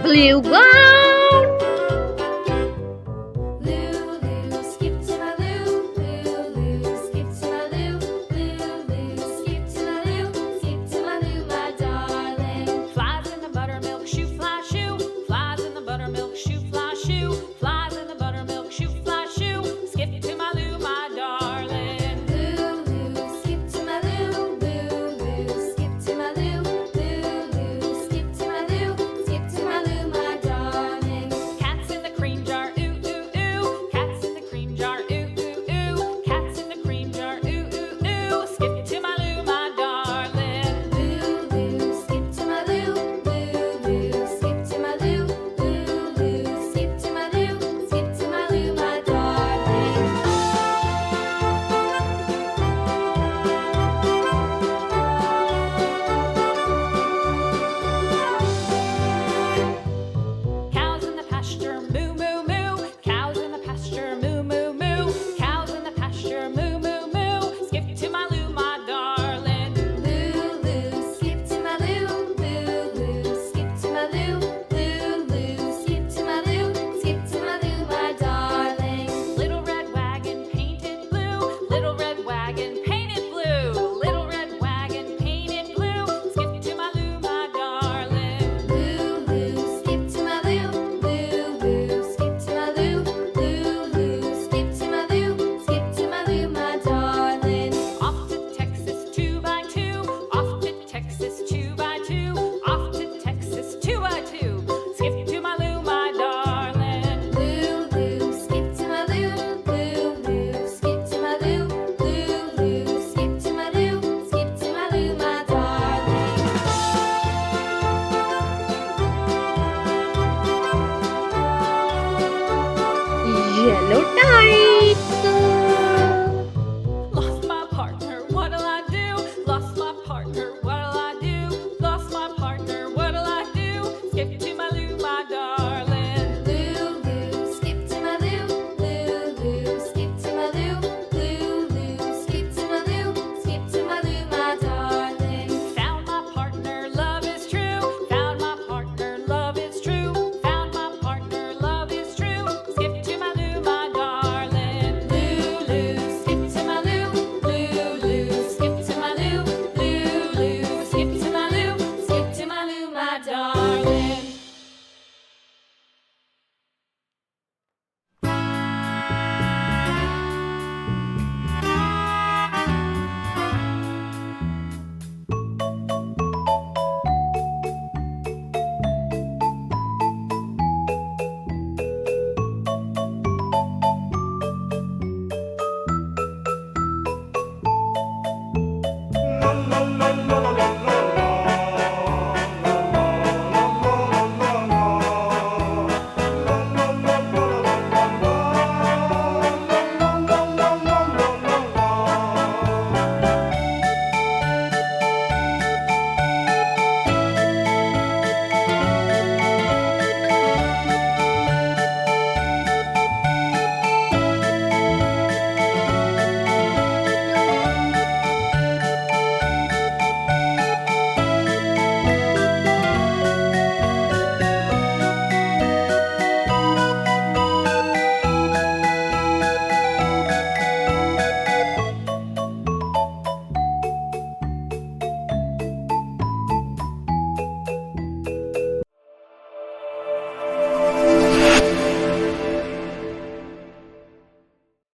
Blue gown. Lulu, skip to my Lou. Lulu, skip to my Lou. Lulu, skip to my Lou. Skip to my Lou, my darling. Flies in the buttermilk shoe, fly shoe. Flies in the buttermilk shoe, fly shoe. Flies in the buttermilk shoe, fly shoe. Skip to my Lou, my darling. Lulu, skip to my Lou. Lulu, skip to my Lou. Lulu, skip to my Lou. Skip to my Lou, my darling. Cats in the cream jar, ooh ooh ooh. Cats in the cream jar, ooh ooh ooh. Cats in the cream jar, ooh ooh ooh. Skip to my Lou, my darling. Lulu, skip to my Lou. Lulu, skip to my Lou. Lulu, skip to my Lou. Skip to my Lou, my darling. Cows in the pasture, moo moo moo. Cows in the pasture, moo moo moo. Cows in the pasture, moo moo moo. Skip to my Lou, my darling. Lulu, skip to my Lou. Lulu, skip to my Lou. Lulu, skip to my Lou. Skip to my Lou, my darling. Little red wagon painted blue. Little red wagon painted blue. Little red wagon painted blue. Skip to my Lou, my darling. Lulu, skip to my Lou. Lulu, skip to my Lou. Lulu, skip to my Lou. Skip to my Lou, my darling. Off to Texas 2x2. Off to Texas 2x2. Off to Texas 2x2. Skip to my Lou, my darling. Lulu, skip to my Lou. Lulu, skip to my Lou. Lulu, skip to my Lou. Skip to my Lou, my darling. Yellow tie.